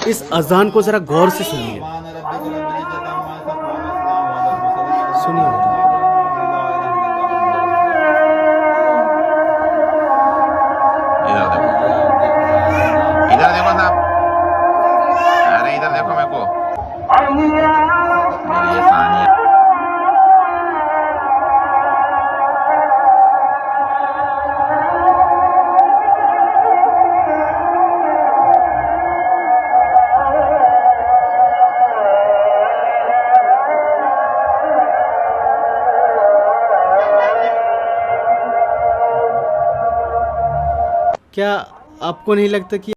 इस अज़ान को ज़रा गौर से सुनिए। सुनिए ज़रा। इधर देखो साहब, अरे इधर देखो मेरे को, मेरी ये सानिया। क्या आपको नहीं लगता कि